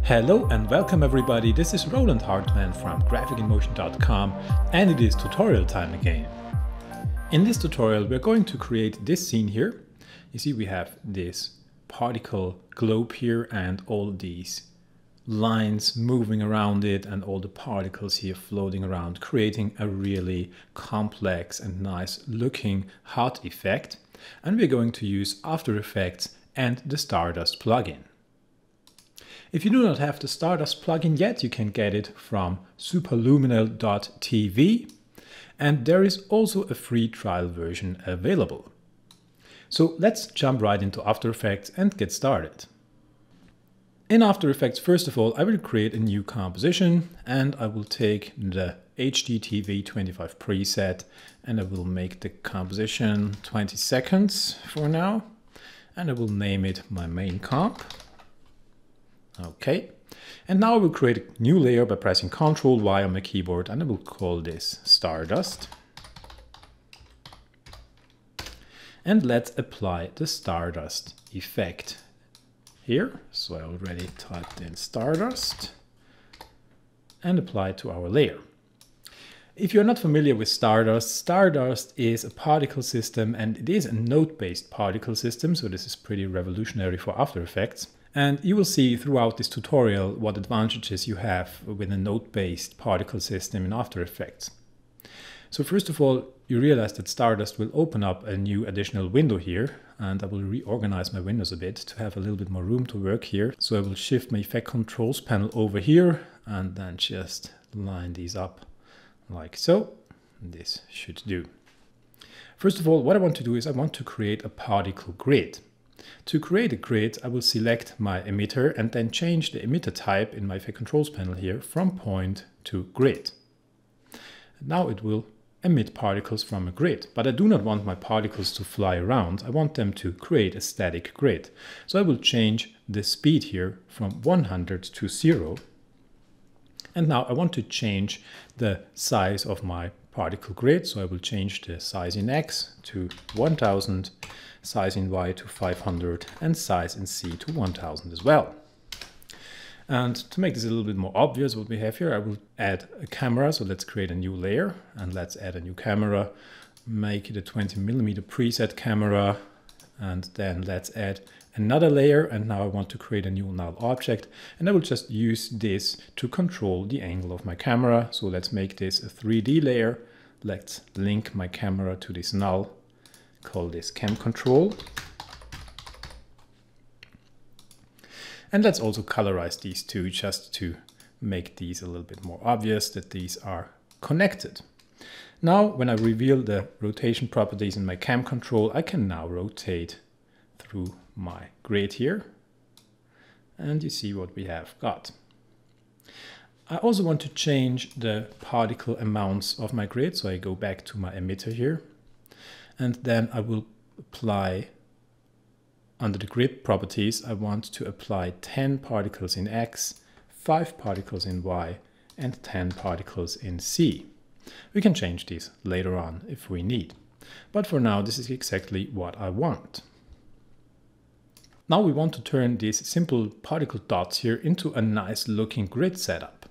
Hello and welcome everybody, this is Roland Hartmann from graphicinmotion.com and it is tutorial time again. In this tutorial we're going to create this scene here. You see we have this particle globe here and all these lines moving around it and all the particles here floating around, creating a really complex and nice looking HUD effect. And we're going to use After Effects and the Stardust plugin. If you do not have the Stardust plugin yet, you can get it from superluminal.tv, and there is also a free trial version available. So let's jump right into After Effects and get started. In After Effects, first of all, I will create a new composition and I will take the HDTV25 preset and I will make the composition 20 seconds for now, and I will name it my main comp. Okay, and now I will create a new layer by pressing Ctrl Y on my keyboard and I will call this Stardust. And let's apply the Stardust effect here. So I already typed in Stardust and apply it to our layer. If you're not familiar with Stardust, Stardust is a particle system and it is a node-based particle system, so this is pretty revolutionary for After Effects. And you will see throughout this tutorial what advantages you have with a node-based particle system in After Effects. So first of all, you realize that Stardust will open up a new additional window here, and I will reorganize my windows a bit to have a little bit more room to work here. So I will shift my Effect Controls panel over here and then just line these up like so. This should do. First of all, what I want to do is I want to create a particle grid. To create a grid, I will select my emitter and then change the emitter type in my Effect Controls panel here from point to grid. Now it will emit particles from a grid, but I do not want my particles to fly around. I want them to create a static grid. So I will change the speed here from 100 to 0. And now I want to change the size of my particle grid. So I will change the size in X to 1000, size in Y to 500 and size in C to 1000 as well. And to make this a little bit more obvious what we have here, I will add a camera. So let's create a new layer and let's add a new camera, make it a 20mm preset camera, and then let's add another layer. And now I want to create a new null object and I will just use this to control the angle of my camera. So let's make this a 3D layer. Let's link my camera to this null, call this cam control. And let's also colorize these two just to make these a little bit more obvious that these are connected. Now, when I reveal the rotation properties in my cam control, I can now rotate through my grid here. And you see what we have got. I also want to change the particle amounts of my grid. So I go back to my emitter here. And then I will apply, under the grid properties, I want to apply 10 particles in X, 5 particles in Y, and 10 particles in C. We can change these later on if we need. But for now, this is exactly what I want. Now we want to turn these simple particle dots here into a nice looking grid setup.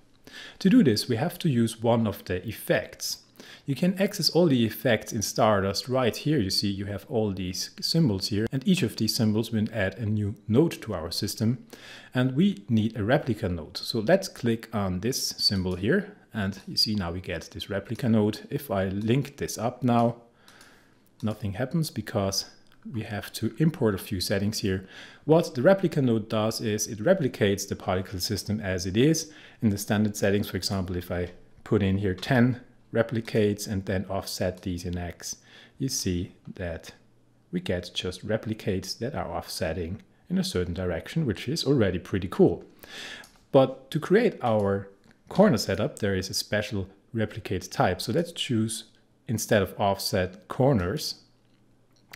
To do this, we have to use one of the effects. You can access all the effects in Stardust right here. You see you have all these symbols here, and each of these symbols will add a new node to our system. And we need a replica node. So let's click on this symbol here. And you see now we get this replica node. If I link this up now, nothing happens because we have to import a few settings here. What the replica node does is it replicates the particle system as it is. In the standard settings, for example, if I put in here 10 replicates and then offset these in X, you see that we get just replicates that are offsetting in a certain direction, which is already pretty cool. But to create our corner setup, there is a special replicate type. So let's choose, instead of offset, corners.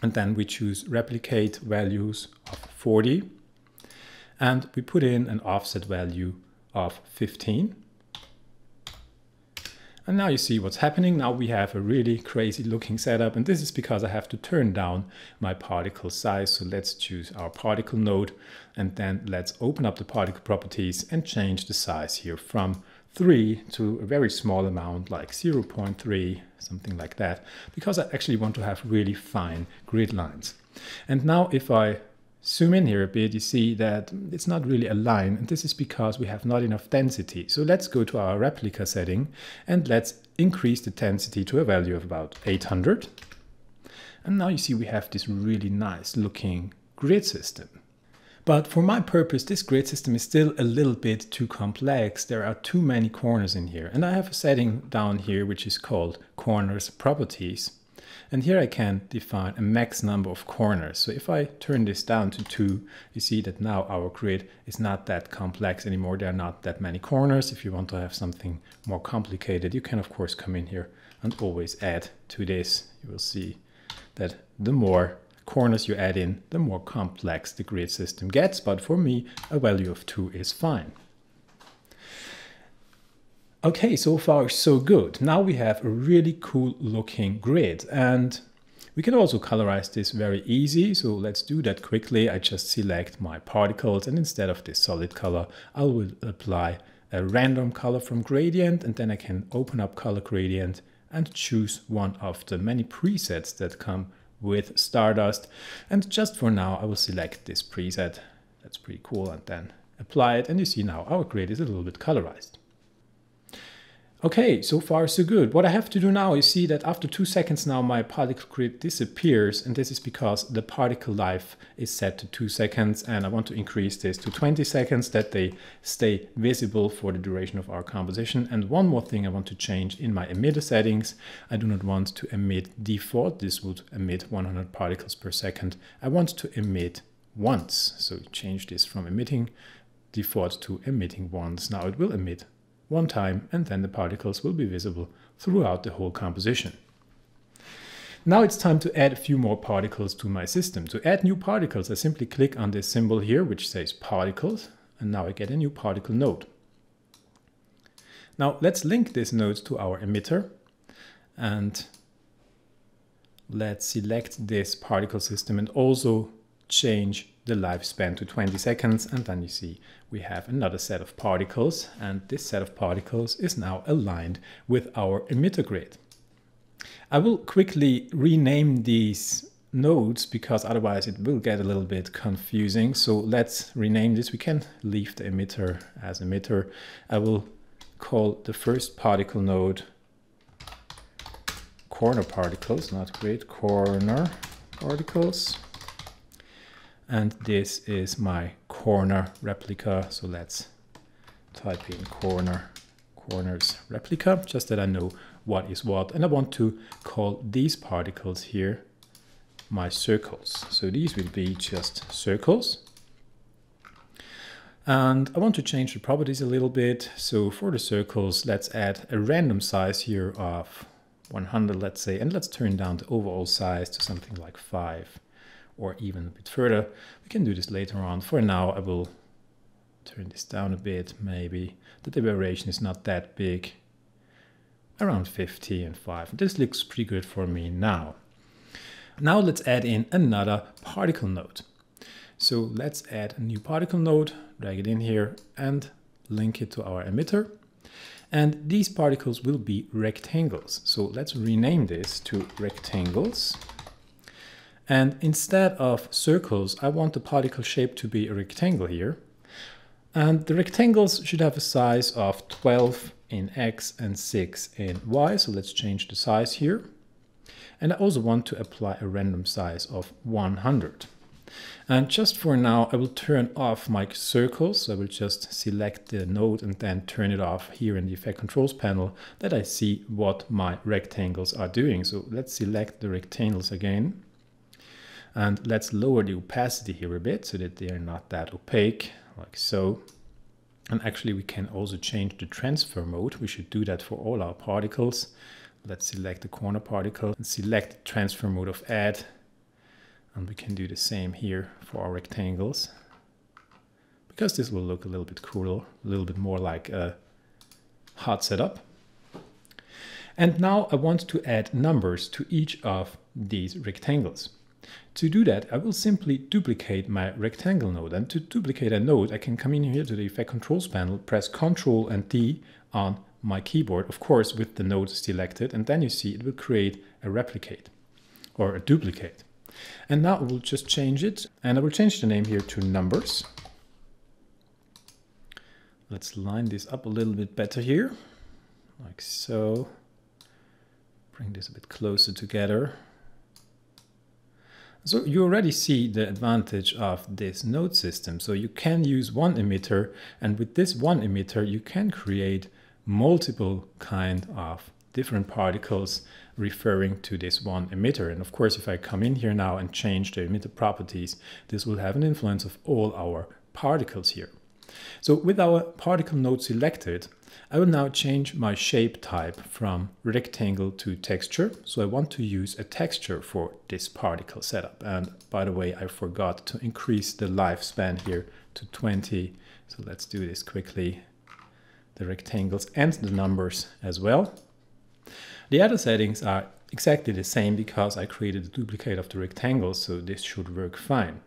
And then we choose replicate values of 40. And we put in an offset value of 15. And now you see what's happening. Now we have a really crazy looking setup, and this is because I have to turn down my particle size. So let's choose our particle node, and then let's open up the particle properties and change the size here from 3 to a very small amount like 0.3, something like that, because I actually want to have really fine grid lines. And now if I zoom in here a bit, you see that it's not really a line, and this is because we have not enough density. So let's go to our replica setting and let's increase the density to a value of about 800. And now you see we have this really nice looking grid system. But for my purpose, this grid system is still a little bit too complex. There are too many corners in here. And I have a setting down here which is called corners properties. And here I can define a max number of corners. So if I turn this down to 2, you see that now our grid is not that complex anymore. There are not that many corners. If you want to have something more complicated, you can of course come in here and always add to this. You will see that the more corners you add in, the more complex the grid system gets. But for me, a value of 2 is fine. Okay, so far so good. Now we have a really cool looking grid, and we can also colorize this very easy. So let's do that quickly. I just select my particles, and instead of this solid color, I will apply a random color from gradient, and then I can open up color gradient and choose one of the many presets that come with Stardust. And just for now, I will select this preset. That's pretty cool, and then apply it. And you see now our grid is a little bit colorized. Okay, so far so good. What I have to do now is see that after 2 seconds now my particle grid disappears, and this is because the particle life is set to 2 seconds, and I want to increase this to 20 seconds that they stay visible for the duration of our composition. And one more thing I want to change in my emitter settings. I do not want to emit default. This would emit 100 particles per second. I want to emit once. So change this from emitting default to emitting once. Now it will emit one time, and then the particles will be visible throughout the whole composition. Now it's time to add a few more particles to my system. To add new particles, I simply click on this symbol here, which says particles, and now I get a new particle node. Now let's link this node to our emitter, and let's select this particle system and also change the lifespan to 20 seconds, and then you see we have another set of particles, and this set of particles is now aligned with our emitter grid. I will quickly rename these nodes because otherwise it will get a little bit confusing. So let's rename this. We can leave the emitter as emitter. I will call the first particle node corner particles, not grid, corner particles. And this is my corner replica. So let's type in corners replica, just that I know what is what. And I want to call these particles here my circles. So these will be just circles. And I want to change the properties a little bit. So for the circles, let's add a random size here of 100, let's say, and let's turn down the overall size to something like 5. Or even a bit further. We can do this later on. For now, I will turn this down a bit, maybe. The variation is not that big, around 50 and 5. This looks pretty good for me now. Now let's add in another particle node. So let's add a new particle node, drag it in here, and link it to our emitter. And these particles will be rectangles. So let's rename this to rectangles. And instead of circles, I want the particle shape to be a rectangle here. And the rectangles should have a size of 12 in X and 6 in Y. So let's change the size here. And I also want to apply a random size of 100. And just for now, I will turn off my circles. So I will just select the node and then turn it off here in the Effect Controls panel, that I see what my rectangles are doing. So let's select the rectangles again. And let's lower the opacity here a bit so that they are not that opaque, like so. And actually we can also change the transfer mode. We should do that for all our particles. Let's select the corner particle and select the transfer mode of add. And we can do the same here for our rectangles, because this will look a little bit cooler, a little bit more like a HUD setup. And now I want to add numbers to each of these rectangles. To do that, I will simply duplicate my rectangle node. And to duplicate a node, I can come in here to the Effect Controls panel, press Ctrl and D on my keyboard, of course with the node selected, and then you see it will create a replicate or a duplicate. And now I will just change it, and I will change the name here to numbers. Let's line this up a little bit better here, like so. Bring this a bit closer together. So you already see the advantage of this node system. So you can use one emitter, and with this one emitter you can create multiple kind of different particles referring to this one emitter. And of course, if I come in here now and change the emitter properties, this will have an influence of all our particles here. So with our particle node selected, I will now change my shape type from rectangle to texture. So I want to use a texture for this particle setup. And by the way, I forgot to increase the lifespan here to 20. So let's do this quickly. The rectangles and the numbers as well. The other settings are exactly the same because I created a duplicate of the rectangles, so this should work fine.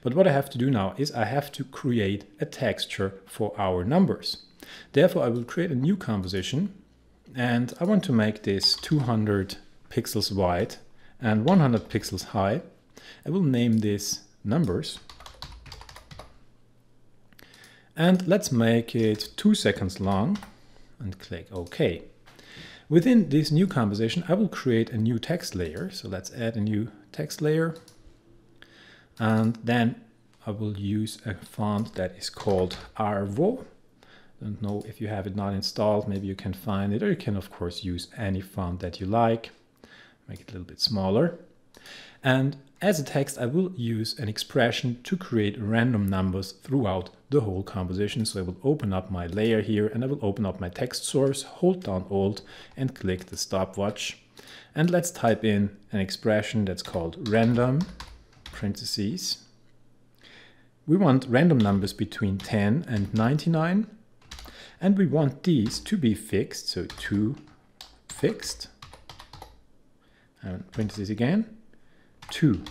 But what I have to do now is I have to create a texture for our numbers. Therefore, I will create a new composition, and I want to make this 200 pixels wide and 100 pixels high. I will name this numbers. And let's make it 2 seconds long and click OK. Within this new composition, I will create a new text layer. So let's add a new text layer. And then I will use a font that is called Arvo. Don't know if you have it not installed, maybe you can find it, or you can of course use any font that you like. Make it a little bit smaller. And as a text, I will use an expression to create random numbers throughout the whole composition. So I will open up my layer here, and I will open up my text source, hold down Alt and click the stopwatch. And let's type in an expression that's called random, parentheses. We want random numbers between 10 and 99. And we want these to be fixed, so 2 fixed. And parentheses again. 2.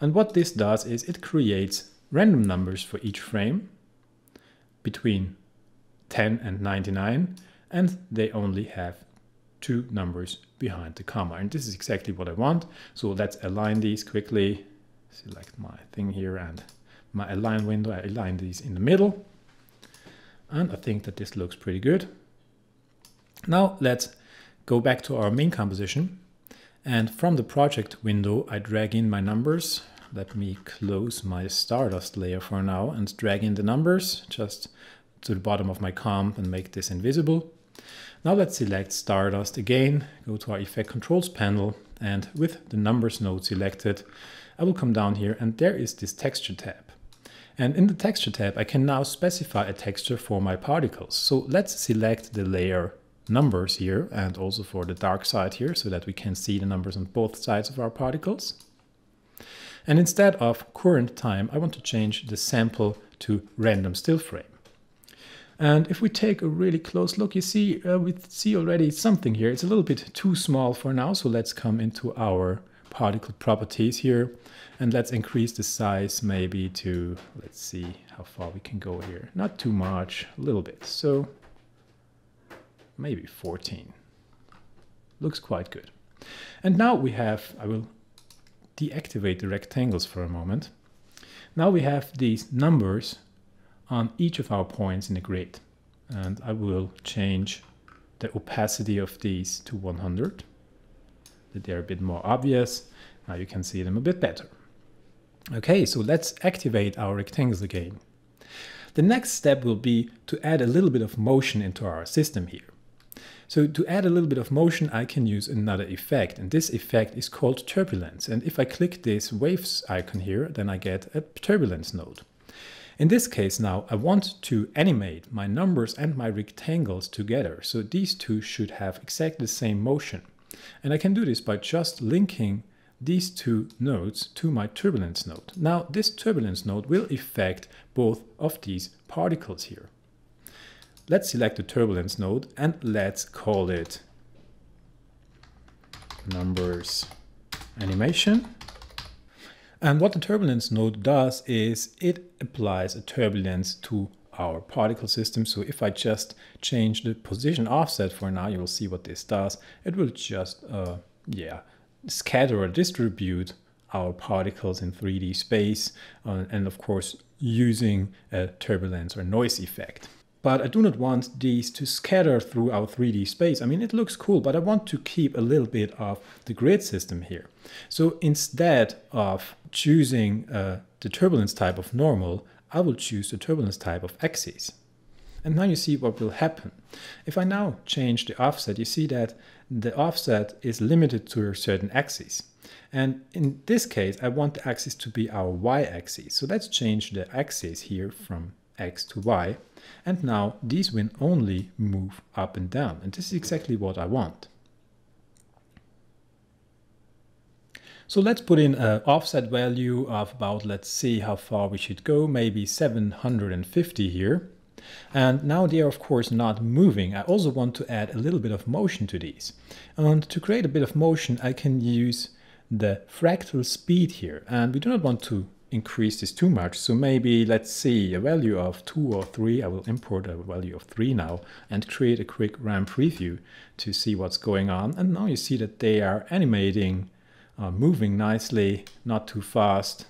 And what this does is it creates random numbers for each frame between 10 and 99, and they only have 2 numbers behind the comma. And this is exactly what I want. So let's align these quickly. Select my thing here and my align window. I align these in the middle. And I think that this looks pretty good. Now let's go back to our main composition. And from the project window, I drag in my numbers. Let me close my Stardust layer for now and drag in the numbers just to the bottom of my comp and make this invisible. Now let's select Stardust again, go to our Effect Controls panel, and with the numbers node selected, I will come down here and there is this texture tab. And in the texture tab, I can now specify a texture for my particles. So let's select the layer numbers here and also for the dark side here so that we can see the numbers on both sides of our particles. And instead of current time, I want to change the sample to random still frame. And if we take a really close look, you see, we see already something here. It's a little bit too small for now. So let's come into our particle properties here and let's increase the size maybe to, let's see how far we can go here. Not too much, a little bit. So maybe 14. Looks quite good. And now we have, I will deactivate the rectangles for a moment. Now we have these numbers on each of our points in the grid. And I will change the opacity of these to 100. That they're a bit more obvious. Now you can see them a bit better. Okay, so let's activate our rectangles again. The next step will be to add a little bit of motion into our system here. So to add a little bit of motion, I can use another effect, and this effect is called turbulence. And if I click this waves icon here, then I get a turbulence node. In this case now, I want to animate my numbers and my rectangles together. So these two should have exactly the same motion. And I can do this by just linking these two nodes to my turbulence node. Now this turbulence node will affect both of these particles here. Let's select the turbulence node and let's call it numbers animation. And what the turbulence node does is it applies a turbulence to our particle system. So if I just change the position offset for now, you will see what this does. It will just scatter or distribute our particles in 3D space, and of course using a turbulence or noise effect. But I do not want these to scatter through our 3D space. I mean, it looks cool, but I want to keep a little bit of the grid system here. So instead of choosing the turbulence type of normal, I will choose the turbulence type of axis. And now you see what will happen. If I now change the offset, you see that the offset is limited to a certain axis. And in this case, I want the axis to be our y-axis. So let's change the axis here from x to y. And now these will only move up and down. And this is exactly what I want. So let's put in an offset value of about, let's see how far we should go, maybe 750 here. And now they are of course not moving. I also want to add a little bit of motion to these. And to create a bit of motion, I can use the fractal speed here. And we do not want to increase this too much. So maybe let's see a value of 2 or 3. I will import a value of 3 now and create a quick RAM preview to see what's going on. And now you see that they are animating, moving nicely, not too fast.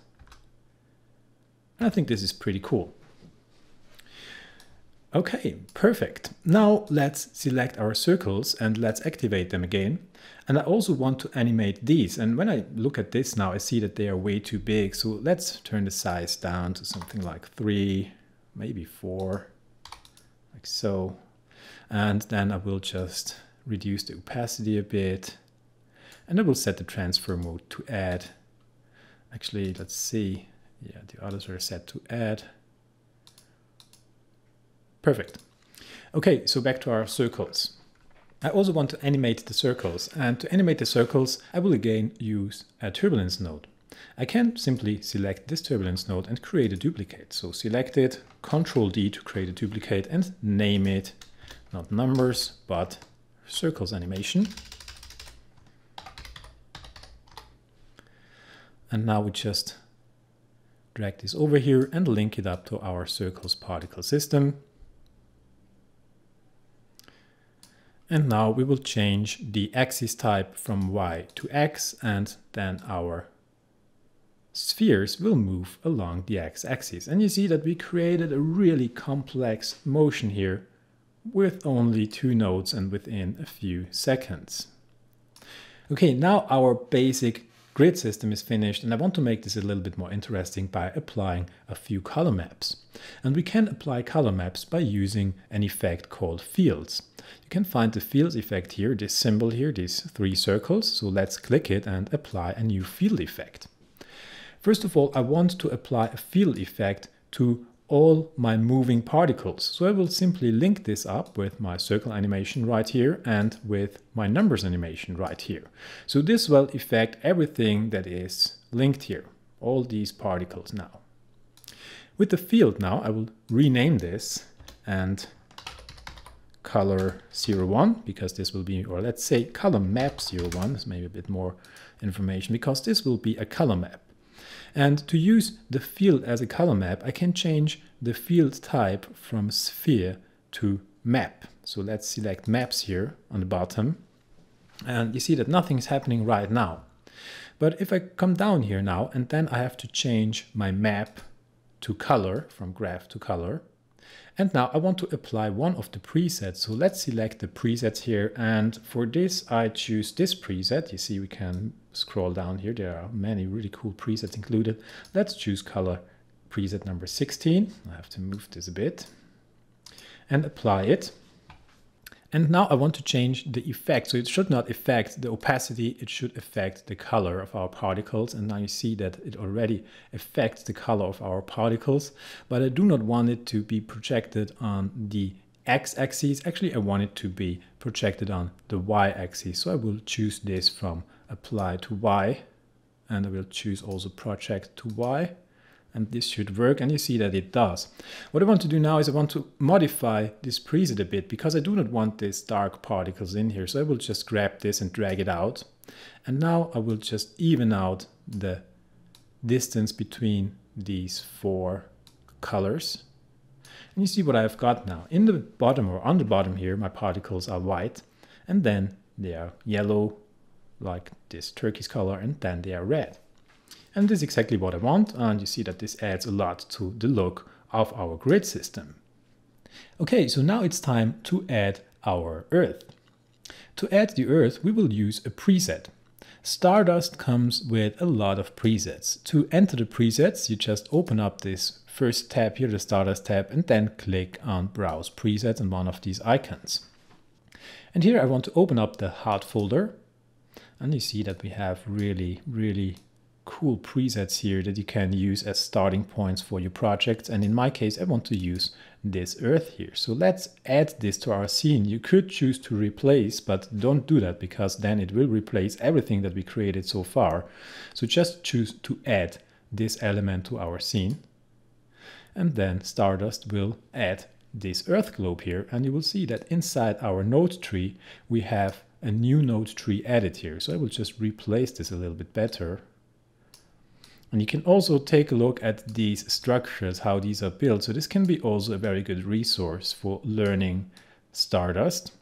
And I think this is pretty cool. Okay, perfect. Now let's select our circles and let's activate them again. And I also want to animate these. And when I look at this now, I see that they are way too big. So let's turn the size down to something like 3, maybe 4, like so. And then I will just reduce the opacity a bit. And I will set the transfer mode to add. Actually, let's see. Yeah, the others are set to add. Perfect. Okay, so back to our circles. I also want to animate the circles, and to animate the circles, I will again use a turbulence node. I can simply select this turbulence node and create a duplicate. So select it, Ctrl D to create a duplicate and name it, not numbers, but circles animation. And now we just drag this over here and link it up to our circles particle system. And now we will change the axis type from Y to X, and then our spheres will move along the X-axis. And you see that we created a really complex motion here with only 2 nodes and within a few seconds. Okay, now our basic grid system is finished, and I want to make this a little bit more interesting by applying a few color maps. And we can apply color maps by using an effect called fields. You can find the fields effect here, this symbol here, these 3 circles. So let's click it and apply a new field effect. First of all, I want to apply a field effect to all my moving particles. So I will simply link this up with my circle animation right here and with my numbers animation right here. So this will affect everything that is linked here, all these particles now. With the field now, I will rename this and color 01, because this will be, or let's say color map 01, is maybe a bit more information, because this will be a color map. And to use the field as a color map, I can change the field type from sphere to map. So let's select maps here on the bottom. And you see that nothing is happening right now. But if I come down here now, and then I have to change my map to color, from graph to color. And now I want to apply one of the presets. So let's select the presets here. And for this, I choose this preset. You see, we can scroll down here. There are many really cool presets included. Let's choose color preset number 16. I have to move this a bit and apply it. And now I want to change the effect. So it should not affect the opacity, it should affect the color of our particles. And now you see that it already affects the color of our particles, but I do not want it to be projected on the x-axis. Actually, I want it to be projected on the y-axis. So I will choose this from apply to y, and I will choose also project to y. and this should work, and you see that it does. What I want to do now is I want to modify this preset a bit because I do not want these dark particles in here. So I will just grab this and drag it out. And now I will just even out the distance between these four colors. And you see what I've got now. In the bottom or on the bottom here, my particles are white, and then they are yellow, like this turquoise color, and then they are red. And this is exactly what I want, and you see that this adds a lot to the look of our grid system. Okay, so now it's time to add our Earth. To add the Earth, we will use a preset. Stardust comes with a lot of presets. To enter the presets, you just open up this first tab here, the Stardust tab, and then click on Browse Presets on one of these icons. And here I want to open up the HUD folder, and you see that we have really cool presets here that you can use as starting points for your projects. And in my case, I want to use this Earth here. So let's add this to our scene. You could choose to replace, but don't do that because then it will replace everything that we created so far. So just choose to add this element to our scene. And then Stardust will add this Earth globe here. And you will see that inside our node tree, we have a new node tree added here. So I will just replace this a little bit better. And you can also take a look at these structures, how these are built. So this can be also a very good resource for learning Stardust.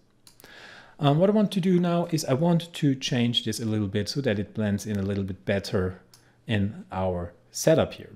What I want to do now is I want to change this a little bit so that it blends in a little bit better in our setup here.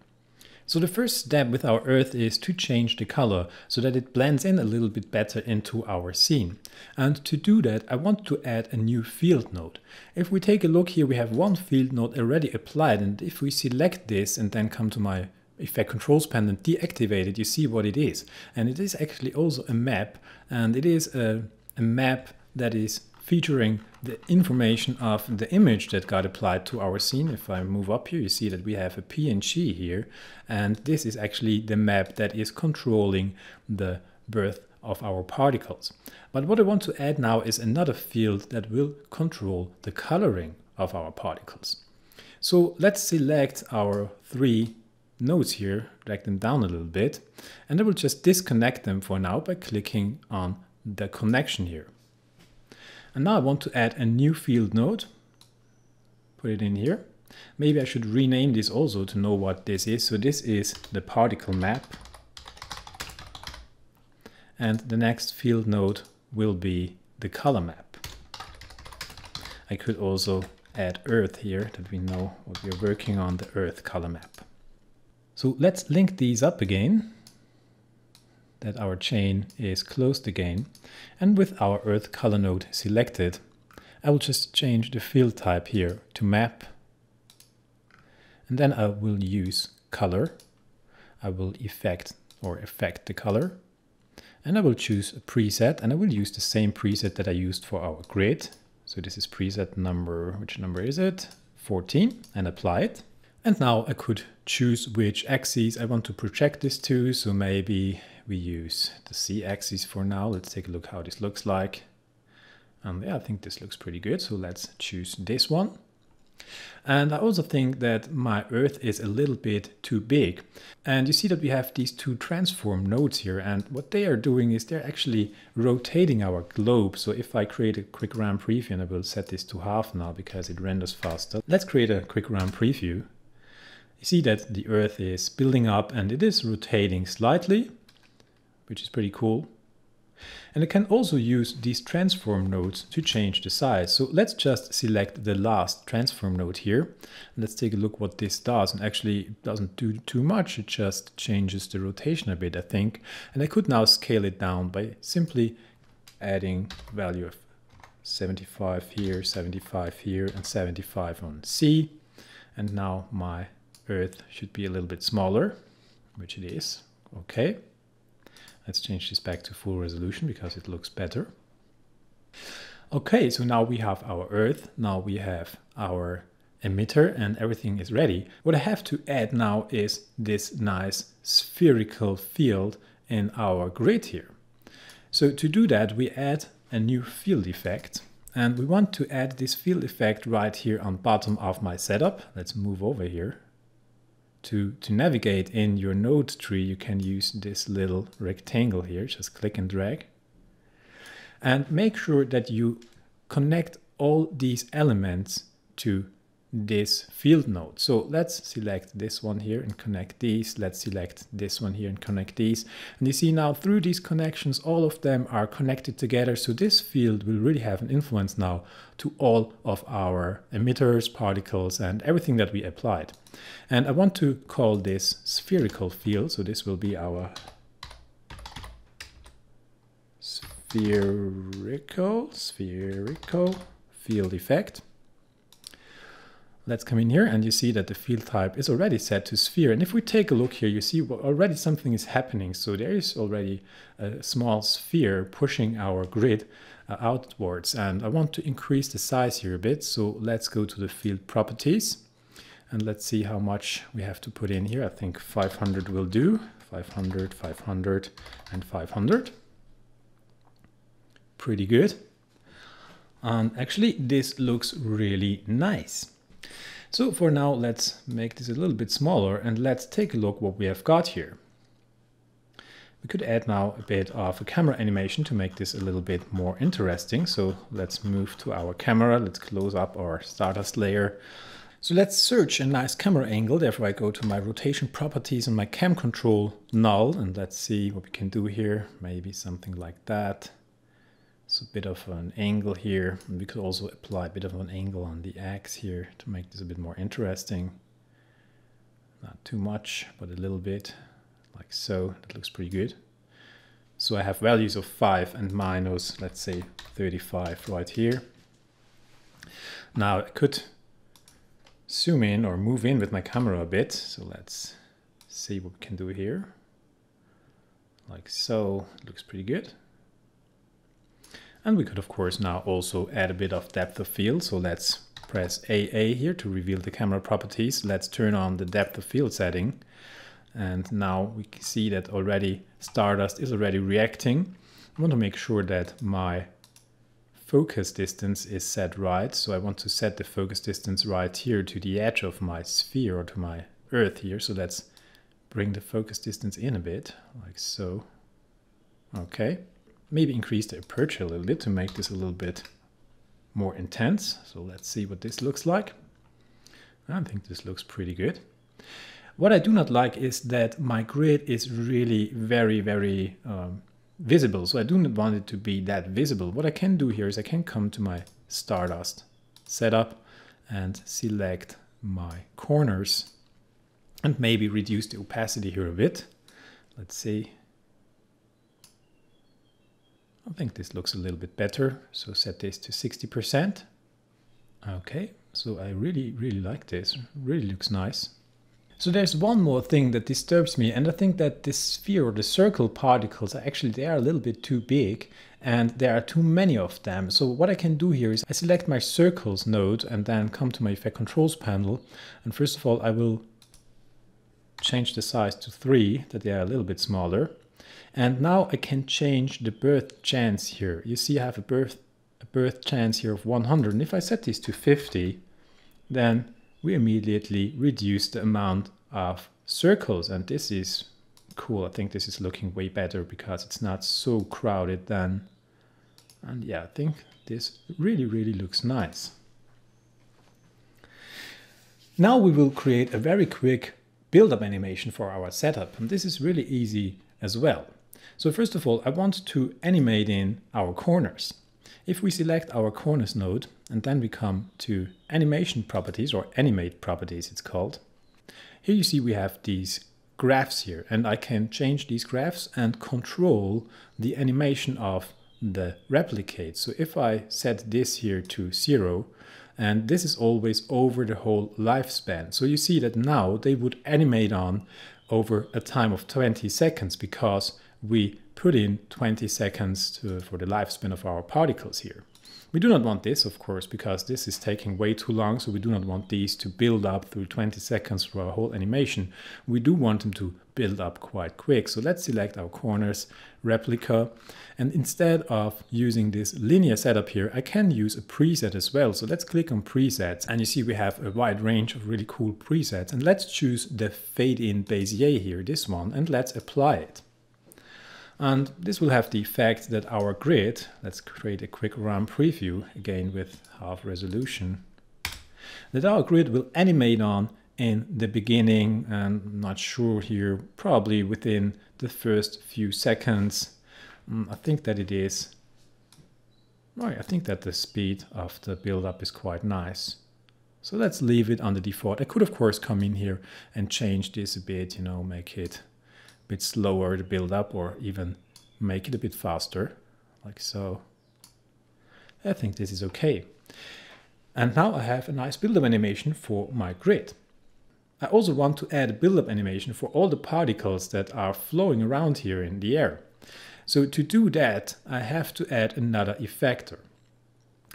So the first step with our Earth is to change the color so that it blends in a little bit better into our scene. And to do that, I want to add a new field node. If we take a look here, we have one field node already applied. And if we select this and then come to my Effect Controls panel and deactivate it, you see what it is. And it is actually also a map. And it is a map that is featuring the information of the image that got applied to our scene. If I move up here, you see that we have a PNG here, and this is actually the map that is controlling the birth of our particles. But what I want to add now is another field that will control the coloring of our particles. So let's select our three nodes here, drag them down a little bit, and I will just disconnect them for now by clicking on the connection here. And now I want to add a new field node, put it in here. Maybe I should rename this also to know what this is. So this is the particle map. And the next field node will be the color map. I could also add Earth here that we know what we're working on, the Earth color map. So let's link these up again, that our chain is closed again. And with our Earth color node selected, I will just change the field type here to map. And then I will use color. I will affect the color. And I will choose a preset, and I will use the same preset that I used for our grid. So this is preset number, which number is it? 14, and apply it. And now I could choose which axis I want to project this to. So maybe we use the Z-axis for now. Let's take a look how this looks like. Yeah, I think this looks pretty good. So let's choose this one. And I also think that my Earth is a little bit too big. And you see that we have these two transform nodes here. And what they are doing is they're actually rotating our globe. So if I create a quick RAM preview, and I will set this to half now because it renders faster. Let's create a quick RAM preview. You see that the Earth is building up and it is rotating slightly, which is pretty cool. And I can also use these transform nodes to change the size. So let's just select the last transform node here. Let's take a look what this does. And actually it doesn't do too much. It just changes the rotation a bit, I think. And I could now scale it down by simply adding a value of 75 here, 75 here, and 75 on C. And now my Earth should be a little bit smaller, which it is. Okay. Let's change this back to full resolution because it looks better. Okay, so now we have our Earth, now we have our emitter, and everything is ready. What I have to add now is this nice spherical field in our grid here. So to do that, we add a new field effect, and we want to add this field effect right here on bottom of my setup. Let's move over here to navigate in your node tree, you can use this little rectangle here. Just click and drag. And make sure that you connect all these elements to this field node. So let's select this one here and connect these. Let's select this one here and connect these. And you see now through these connections, all of them are connected together. So this field will really have an influence now to all of our emitters, particles, and everything that we applied. And I want to call this spherical field. So this will be our spherical field effect. Let's come in here and you see that the field type is already set to sphere. And if we take a look here, you see already something is happening. So there is already a small sphere pushing our grid outwards. And I want to increase the size here a bit. So let's go to the field properties and let's see how much we have to put in here. I think 500 will do. 500, 500, and 500. Pretty good. And actually this looks really nice. So for now, let's make this a little bit smaller and let's take a look what we have got here. We could add now a bit of a camera animation to make this a little bit more interesting. So let's move to our camera. Let's close up our Stardust layer. So let's search a nice camera angle. Therefore, I go to my rotation properties and my cam control null, and let's see what we can do here. Maybe something like that. So a bit of an angle here, and we could also apply a bit of an angle on the X here to make this a bit more interesting. Not too much, but a little bit, like so. That looks pretty good. So I have values of 5 and minus, let's say, 35 right here. Now I could zoom in or move in with my camera a bit. So let's see what we can do here. Like so, it looks pretty good. And we could, of course, now also add a bit of depth of field. So let's press AA here to reveal the camera properties. Let's turn on the depth of field setting. And now we can see that already Stardust is already reacting. I want to make sure that my focus distance is set right. So I want to set the focus distance right here to the edge of my sphere or to my Earth here. So let's bring the focus distance in a bit, like so. Okay. Maybe increase the aperture a little bit to make this a little bit more intense. So let's see what this looks like. I think this looks pretty good. What I do not like is that my grid is really very visible. So I do not want it to be that visible. What I can do here is I can come to my Stardust setup and select my corners and maybe reduce the opacity here a bit. Let's see. I think this looks a little bit better. So set this to 60%. Okay, so I really like this. Really looks nice. So there's one more thing that disturbs me, and I think that this sphere or the circle particles are actually, they are a little bit too big and there are too many of them. So what I can do here is I select my circles node and then come to my effect controls panel. And first of all, I will change the size to 3, that they are a little bit smaller. And now I can change the birth chance here. You see I have a birth chance here of 100. And if I set this to 50, then we immediately reduce the amount of circles. And this is cool. I think this is looking way better because it's not so crowded then. And yeah, I think this really looks nice. Now we will create a very quick build-up animation for our setup. And this is really easy as well. So first of all, I want to animate in our corners. If we select our corners node and then we come to animation properties, or animate properties it's called. Here you see we have these graphs here, and I can change these graphs and control the animation of the replicate. So if I set this here to 0, and this is always over the whole lifespan. So you see that now they would animate on over a time of 20 seconds because we put in 20 seconds for the lifespan of our particles here. We do not want this, of course, because this is taking way too long, so we do not want these to build up through 20 seconds for our whole animation. We do want them to build up quite quick. So let's select our corners, replica, And instead of using this linear setup here, I can use a preset as well. So let's click on presets, and you see we have a wide range of really cool presets. And let's choose the fade in Bezier here, this one, and let's apply it. And this will have the effect that our grid, let's create a quick run preview again with half resolution, that our grid will animate on in the beginning, and I'm not sure here, probably within the first few seconds. I think that it is. Right, I think that the speed of the build-up is quite nice. So let's leave it on the default. I could of course come in here and change this a bit, you know, make it a bit slower to build up, or even make it a bit faster, like so. I think this is okay. And now I have a nice build-up animation for my grid. I also want to add a build-up animation for all the particles that are flowing around here in the air. So to do that, I have to add another effector.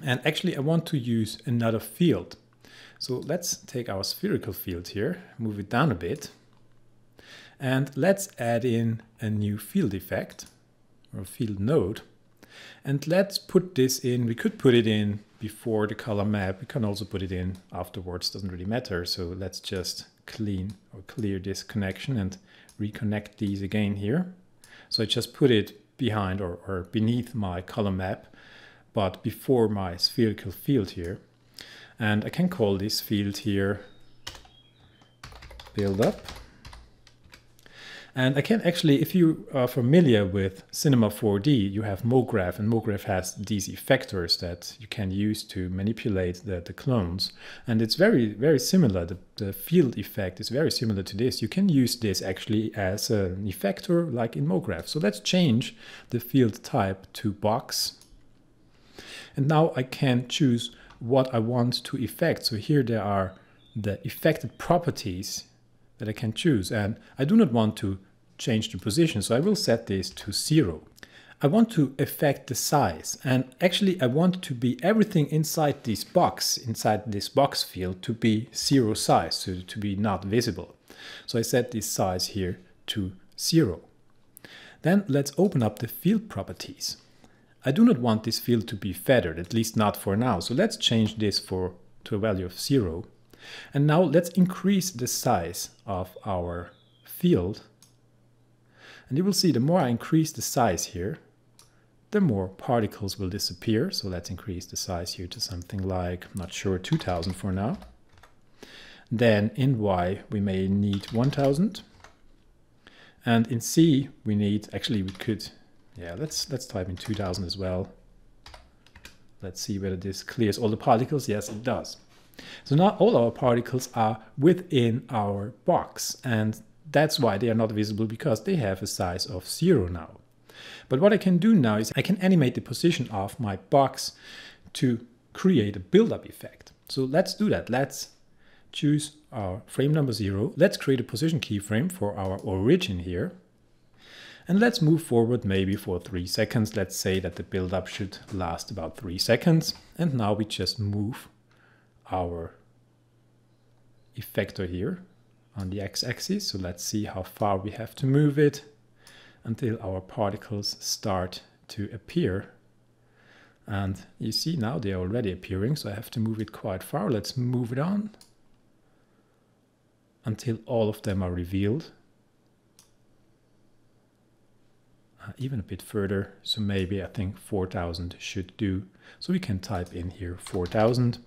And actually I want to use another field. So let's take our spherical field here, move it down a bit, and let's add in a new field effect, or field node. And let's put this in, we could put it in before the color map, we can also put it in afterwards, doesn't really matter. So let's just clear this connection and reconnect these again here. So I just put it behind or beneath my color map, but before my spherical field here. And I can call this field here build up. And I can actually, if you are familiar with Cinema 4D, you have MoGraph, and MoGraph has these effectors that you can use to manipulate the clones. And it's very, very similar. The field effect is very similar to this. You can use this actually as an effector like in MoGraph. So let's change the field type to box. And now I can choose what I want to effect. So here there are the effected properties that I can choose. And I do not want to change the position, so I will set this to 0. I want to affect the size, and actually I want to be everything inside this box field to be 0 size, so to be not visible. So I set this size here to 0. Then let's open up the field properties. I do not want this field to be feathered, at least not for now, so let's change this to a value of 0. And now let's increase the size of our field. And you will see the more I increase the size here, the more particles will disappear. So let's increase the size here to something like, I'm not sure, 2000 for now. Then in Y we may need 1000. And in C we need, actually we could, yeah, let's type in 2000 as well. Let's see whether this clears all the particles. Yes, it does. So now all our particles are within our box, and that's why they are not visible, because they have a size of 0 now. But what I can do now is I can animate the position of my box to create a build-up effect. So let's do that. Let's choose our frame number 0. Let's create a position keyframe for our origin here. And let's move forward maybe for 3 seconds. Let's say that the build-up should last about 3 seconds. And now we just move our effector here on the x-axis. So let's see how far we have to move it until our particles start to appear. And you see now they're already appearing, so I have to move it quite far. Let's move it on until all of them are revealed. Even a bit further, so maybe I think 4000 should do. So we can type in here 4000.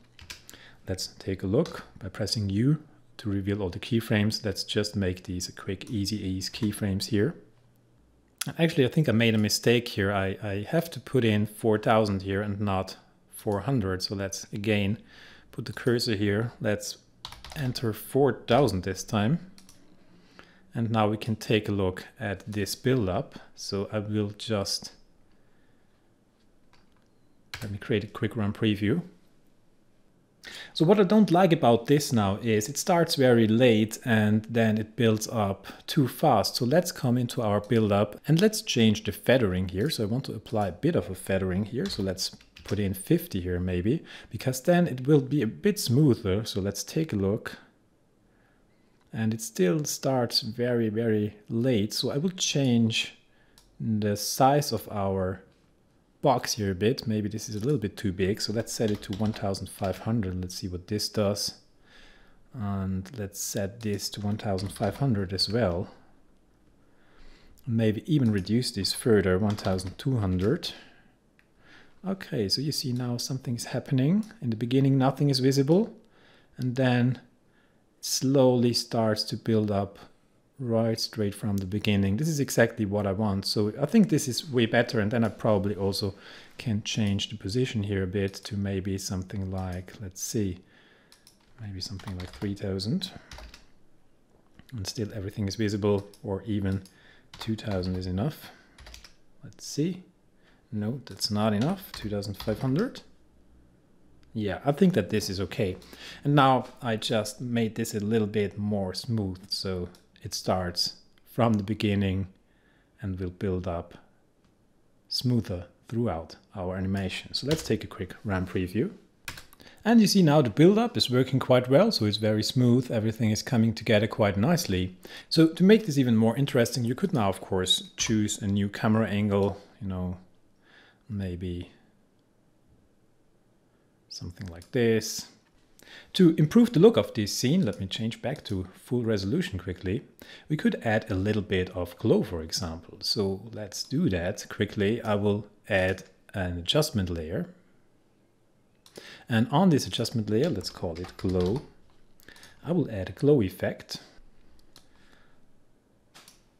Let's take a look by pressing U to reveal all the keyframes. Let's just make these a quick easy ease keyframes here. Actually, I think I made a mistake here. I have to put in 4000 here and not 400. So let's again put the cursor here. Let's enter 4000 this time. And now we can take a look at this build-up. So I will just, let me create a quick run preview. So what I don't like about this now is it starts very late and then it builds up too fast. So let's come into our build-up and let's change the feathering here. So I want to apply a bit of a feathering here. So let's put in 50 here maybe, because then it will be a bit smoother. So let's take a look. And it still starts very, very late. So I will change the size of our box here a bit. Maybe this is a little bit too big, so let's set it to 1500. Let's see what this does. And let's set this to 1500 as well. Maybe even reduce this further, 1200. Okay, so you see now something's happening. In the beginning nothing is visible, and then it slowly starts to build up right straight from the beginning. This is exactly what I want, so I think this is way better. And then I probably also can change the position here a bit to maybe something like, let's see, maybe something like 3000, and still everything is visible, or even 2000 is enough. Let's see. No, that's not enough. 2500. Yeah, I think that this is okay. And now I just made this a little bit more smooth, so it starts from the beginning and will build up smoother throughout our animation. So let's take a quick RAM preview. And you see now the build-up is working quite well, so it's very smooth, everything is coming together quite nicely. So to make this even more interesting, you could now of course choose a new camera angle, you know, maybe something like this. To improve the look of this scene, let me change back to full resolution quickly. We could add a little bit of glow, for example. So let's do that quickly. I will add an adjustment layer. And on this adjustment layer, let's call it glow, I will add a glow effect.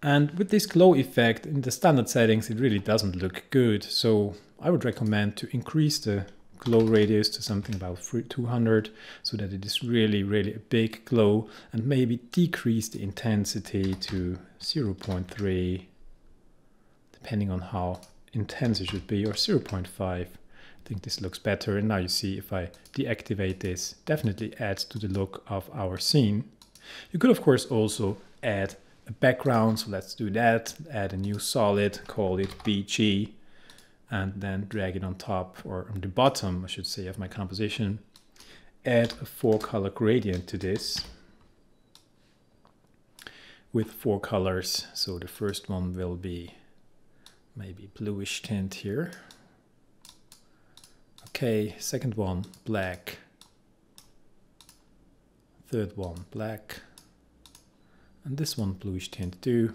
And with this glow effect in the standard settings, it really doesn't look good. So I would recommend to increase the glow radius to something about 200, so that it is really, really a big glow, and maybe decrease the intensity to 0.3, depending on how intense it should be, or 0.5. I think this looks better. And now you see if I deactivate this, definitely adds to the look of our scene. You could of course also add a background, so let's do that. Add a new solid, call it BG, and then drag it on top, or on the bottom I should say, of my composition. Add a 4-color gradient to this with 4 colors. So the first one will be maybe bluish tint here. Okay, second one black, third one black, and this one bluish tint too.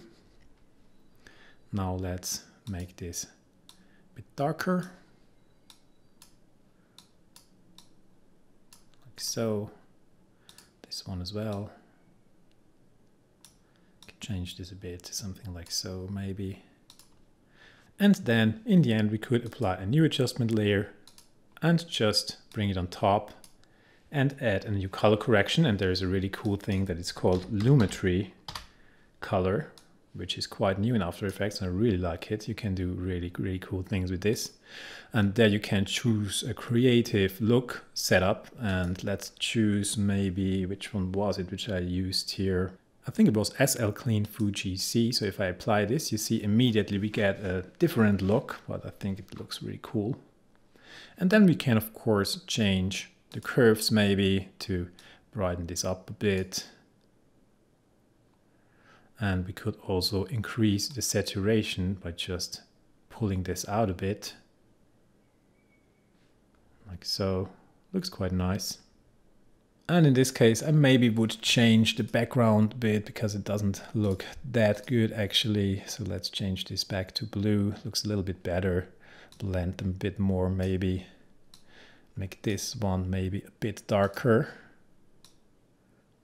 Now let's make this a bit darker, like so. This one as well. Could change this a bit to something like so maybe. And then in the end we could apply a new adjustment layer and just bring it on top and add a new color correction. And there's a really cool thing that is called Lumetri color, which is quite new in After Effects, and I really like it. You can do really, really cool things with this. And there you can choose a creative look setup. And let's choose maybe, which one was it, which I used here? I think it was SL Clean Fuji C. So if I apply this, you see immediately we get a different look, but I think it looks really cool. And then we can of course change the curves maybe to brighten this up a bit. And we could also increase the saturation by just pulling this out a bit. Like so. Looks quite nice. And in this case I maybe would change the background a bit because it doesn't look that good actually. So let's change this back to blue. Looks a little bit better. Blend them a bit more maybe. Make this one maybe a bit darker.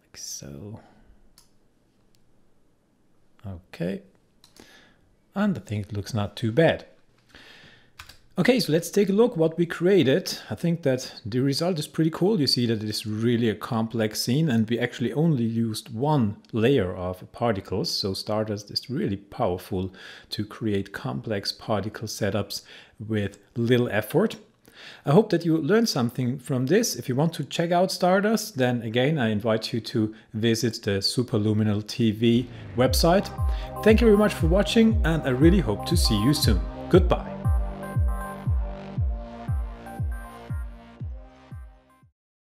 Like so. Okay. And I think it looks not too bad. Okay, so let's take a look what we created. I think that the result is pretty cool. You see that it is really a complex scene, and we actually only used one layer of particles. So Stardust is really powerful to create complex particle setups with little effort. I hope that you learned something from this. If you want to check out Stardust, then again, I invite you to visit the Superluminal TV website. Thank you very much for watching, and I really hope to see you soon. Goodbye.